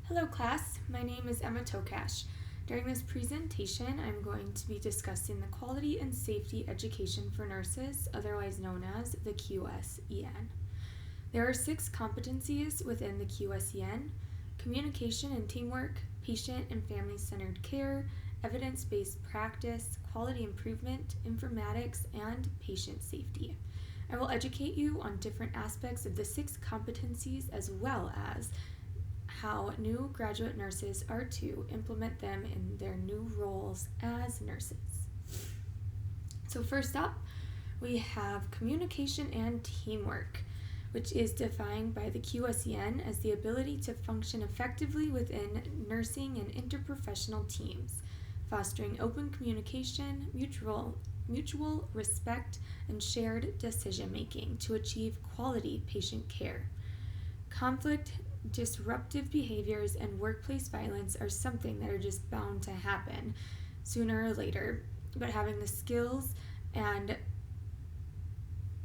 Hello class, my name is Emma Tokash. During this presentation, I'm going to be discussing the Quality and Safety Education for Nurses, otherwise known as the QSEN. There are 6 competencies within the QSEN: communication and teamwork, patient and family-centered care, evidence-based practice, quality improvement, informatics, and patient safety. I will educate you on different aspects of the 6 competencies as well as how new graduate nurses are to implement them in their new roles as nurses. So first up, we have communication and teamwork, which is defined by the QSEN as the ability to function effectively within nursing and interprofessional teams, fostering open communication, mutual respect, and shared decision making to achieve quality patient care. Conflict, disruptive behaviors, and workplace violence are something that are just bound to happen sooner or later, but having the skills and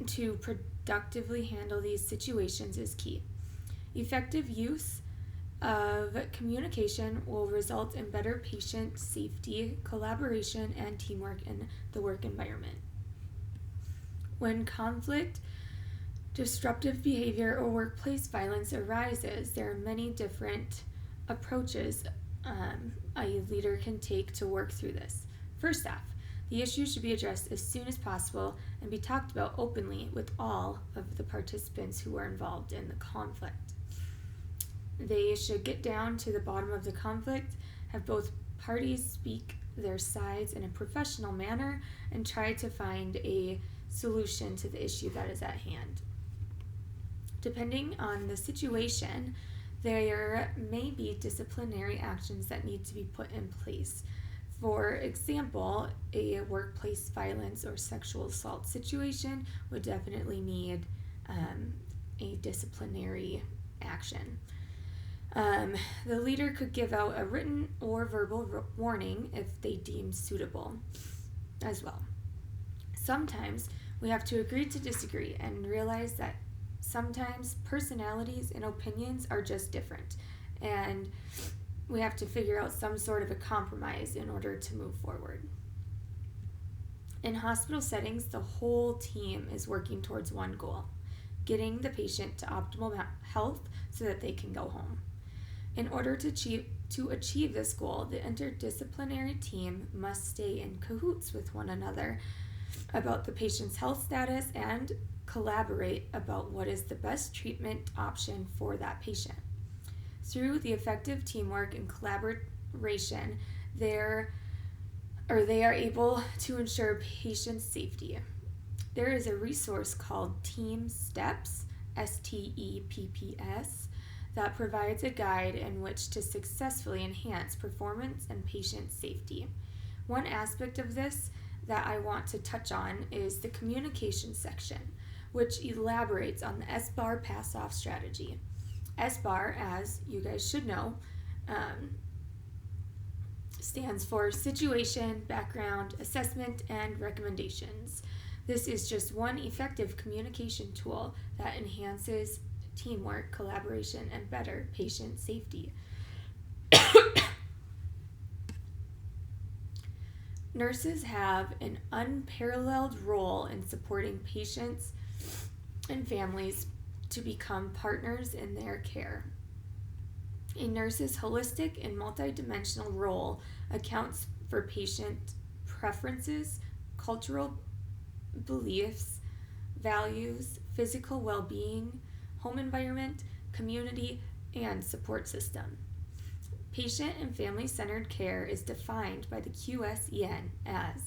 to productively handle these situations is key. Effective use of communication will result in better patient safety, collaboration, and teamwork in the work environment. When conflict, disruptive behavior, or workplace violence arises, there are many different approaches a leader can take to work through this. First off, the issue should be addressed as soon as possible and be talked about openly with all of the participants who are involved in the conflict. They should get down to the bottom of the conflict, have both parties speak their sides in a professional manner, and try to find a solution to the issue that is at hand. Depending on the situation, there may be disciplinary actions that need to be put in place. For example, a workplace violence or sexual assault situation would definitely need a disciplinary action. The leader could give out a written or verbal warning if they deem suitable as well. Sometimes we have to agree to disagree and realize that sometimes personalities and opinions are just different, and we have to figure out some sort of a compromise in order to move forward. In hospital settings, the whole team is working towards one goal: getting the patient to optimal health so that they can go home. In order to achieve this goal, the interdisciplinary team must stay in cahoots with one another about the patient's health status and collaborate about what is the best treatment option for that patient. Through the effective teamwork and collaboration, they are able to ensure patient safety. There is a resource called Team Steps, STEPPS, that provides a guide in which to successfully enhance performance and patient safety. One aspect of this that I want to touch on is the communication section, which elaborates on the SBAR pass-off strategy. SBAR, as you guys should know, stands for Situation, Background, Assessment, and Recommendations. This is just one effective communication tool that enhances teamwork, collaboration, and better patient safety. Nurses have an unparalleled role in supporting patients and families to become partners in their care. A nurse's holistic and multidimensional role accounts for patient preferences, cultural beliefs, values, physical well-being, home environment, community, and support system. Patient and family-centered care is defined by the QSEN as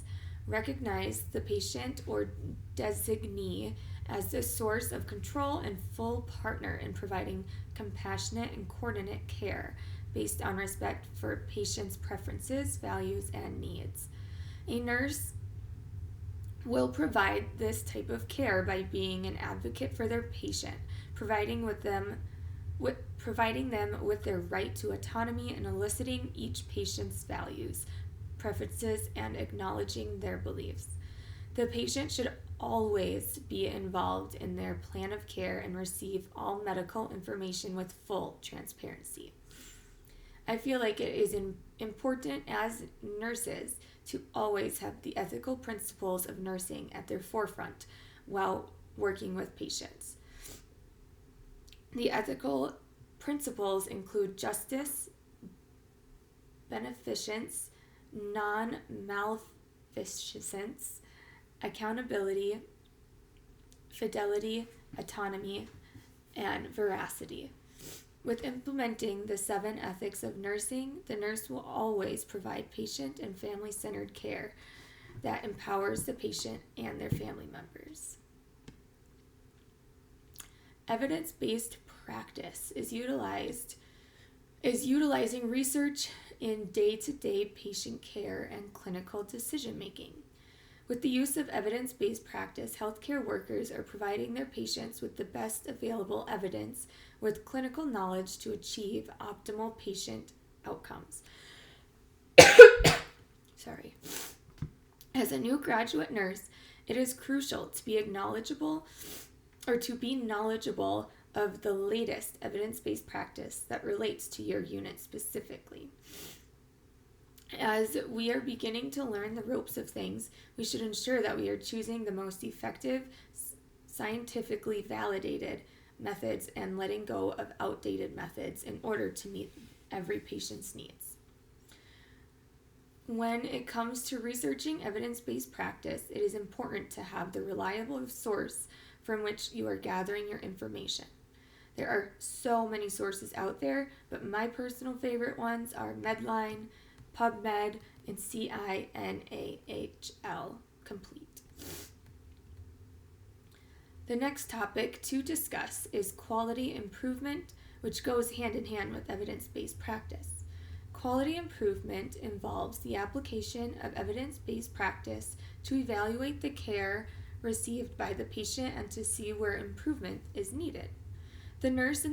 recognize the patient or designee as the source of control and full partner in providing compassionate and coordinate care based on respect for patients' preferences, values, and needs. A nurse will provide this type of care by being an advocate for their patient, providing them with their right to autonomy and eliciting each patient's values, preferences, and acknowledging their beliefs. The patient should always be involved in their plan of care and receive all medical information with full transparency. I feel like it is important as nurses to always have the ethical principles of nursing at their forefront while working with patients. The ethical principles include justice, beneficence, non-maleficence, accountability, fidelity, autonomy, and veracity. With implementing the 7 ethics of nursing, the nurse will always provide patient and family-centered care that empowers the patient and their family members. Evidence-based practice is utilizing research in day-to-day patient care and clinical decision-making. With the use of evidence-based practice, healthcare workers are providing their patients with the best available evidence with clinical knowledge to achieve optimal patient outcomes. Sorry. As a new graduate nurse, it is crucial to be knowledgeable of the latest evidence-based practice that relates to your unit specifically. As we are beginning to learn the ropes of things, we should ensure that we are choosing the most effective, scientifically validated methods and letting go of outdated methods in order to meet every patient's needs. When it comes to researching evidence-based practice, it is important to have the reliable source from which you are gathering your information. There are so many sources out there, but my personal favorite ones are Medline, PubMed, and CINAHL Complete. The next topic to discuss is quality improvement, which goes hand in hand with evidence-based practice. Quality improvement involves the application of evidence-based practice to evaluate the care received by the patient and to see where improvement is needed. The nurse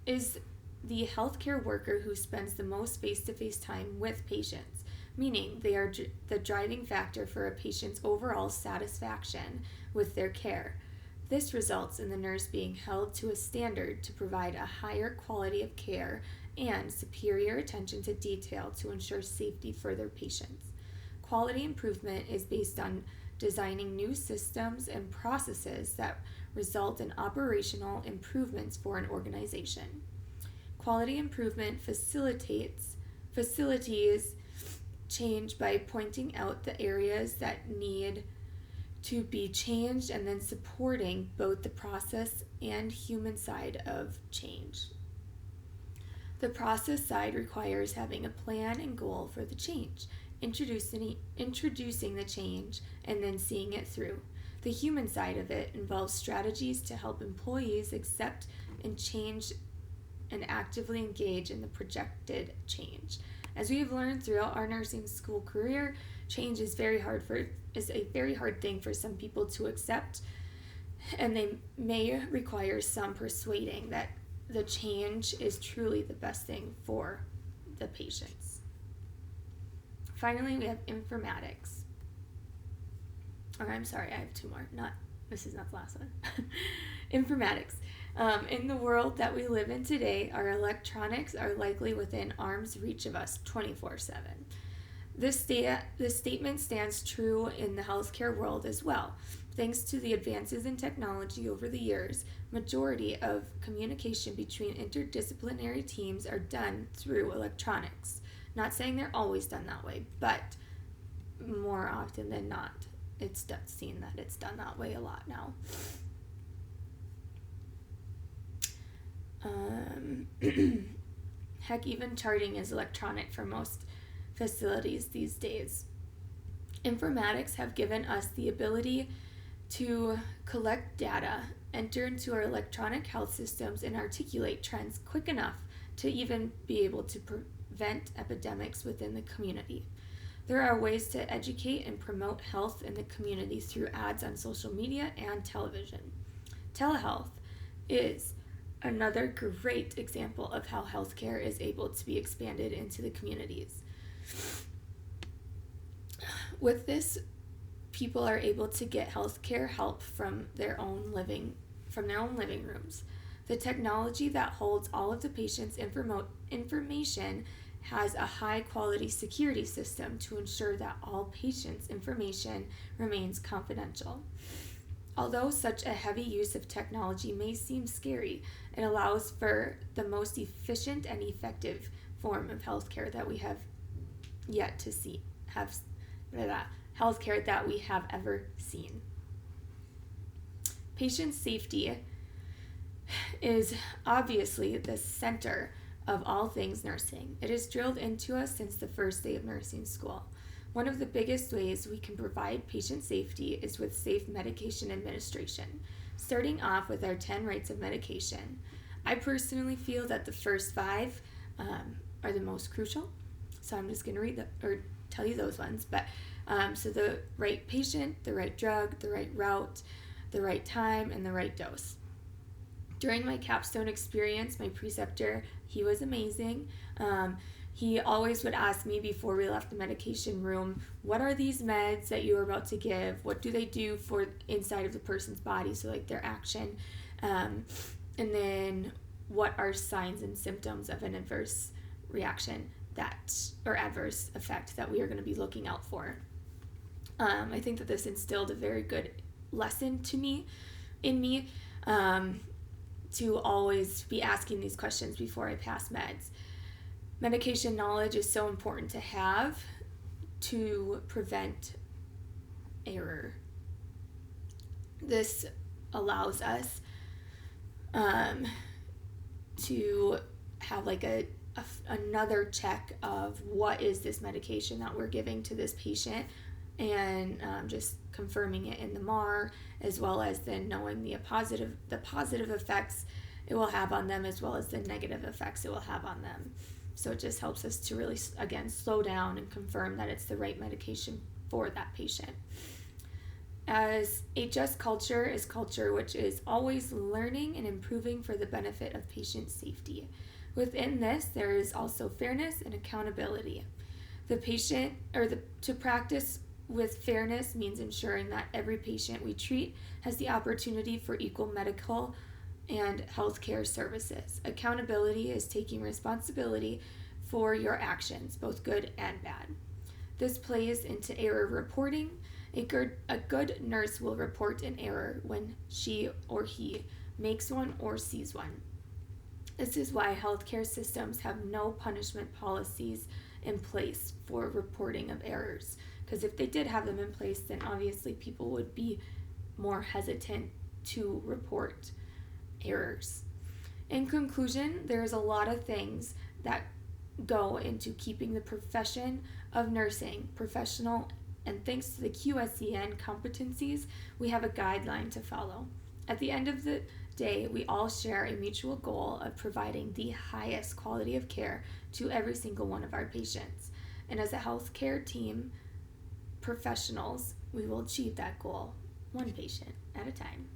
is the healthcare worker who spends the most face-to-face time with patients, meaning they are the driving factor for a patient's overall satisfaction with their care. This results in the nurse being held to a standard to provide a higher quality of care and superior attention to detail to ensure safety for their patients. Quality improvement is based on designing new systems and processes that result in operational improvements for an organization. Quality improvement facilitates change by pointing out the areas that need to be changed and then supporting both the process and human side of change. The process side requires having a plan and goal for the change, introducing the change, and then seeing it through. The human side of it involves strategies to help employees accept and change and actively engage in the projected change. As we have learned throughout our nursing school career, change is a very hard thing for some people to accept, and they may require some persuading that the change is truly the best thing for the patients. Finally, we have informatics. Or I'm sorry, I have 2 more. This is not the last one. Informatics. In the world that we live in today, our electronics are likely within arm's reach of us 24/7. This statement stands true in the healthcare world as well. Thanks to the advances in technology over the years, majority of communication between interdisciplinary teams are done through electronics. Not saying they're always done that way, but more often than not, it's seen that it's done that way a lot now. Heck, even charting is electronic for most facilities these days. Informatics have given us the ability to collect data, enter into our electronic health systems, and articulate trends quick enough to even be able to prevent epidemics within the community. There are ways to educate and promote health in the community through ads on social media and television. Telehealth is another great example of how healthcare is able to be expanded into the communities. With this, people are able to get healthcare help from their own living rooms. The technology that holds all of the patient's information has a high quality security system to ensure that all patients' information remains confidential. Although such a heavy use of technology may seem scary, it allows for the most efficient and effective form of healthcare that we have yet to see, healthcare that we have ever seen. Patient safety is obviously the center of all things nursing. It is drilled into us since the first day of nursing school. One of the biggest ways we can provide patient safety is with safe medication administration, starting off with our 10 rights of medication. I personally feel that the first 5 are the most crucial, so I'm just going to tell you those ones. But so the right patient, the right drug, the right route, the right time, and the right dose. During my capstone experience, my preceptor, he was amazing. He always would ask me before we left the medication room, what are these meds that you are about to give? What do they do for inside of the person's body? So like their action. And then what are signs and symptoms of an adverse reaction or adverse effect that we are going to be looking out for? I think that this instilled a very good lesson in me, to always be asking these questions before I pass meds. Medication knowledge is so important to have to prevent error. This allows us to have like another check of what is this medication that we're giving to this patient, and just confirming it in the MAR, as well as then knowing the positive effects it will have on them, as well as the negative effects it will have on them. So it just helps us to really, again, slow down and confirm that it's the right medication for that patient. As HS culture is culture which is always learning and improving for the benefit of patient safety. Within this, there is also fairness and accountability. To practice with fairness means ensuring that every patient we treat has the opportunity for equal medical and healthcare services. Accountability is taking responsibility for your actions, both good and bad. This plays into error reporting. A good nurse will report an error when she or he makes one or sees one. This is why healthcare systems have no punishment policies in place for reporting of errors. Because if they did have them in place, then obviously people would be more hesitant to report errors. In conclusion, there's a lot of things that go into keeping the profession of nursing professional, and thanks to the QSEN competencies, we have a guideline to follow. At the end of the day, we all share a mutual goal of providing the highest quality of care to every single one of our patients. And as a healthcare team, professionals, we will achieve that goal one patient at a time.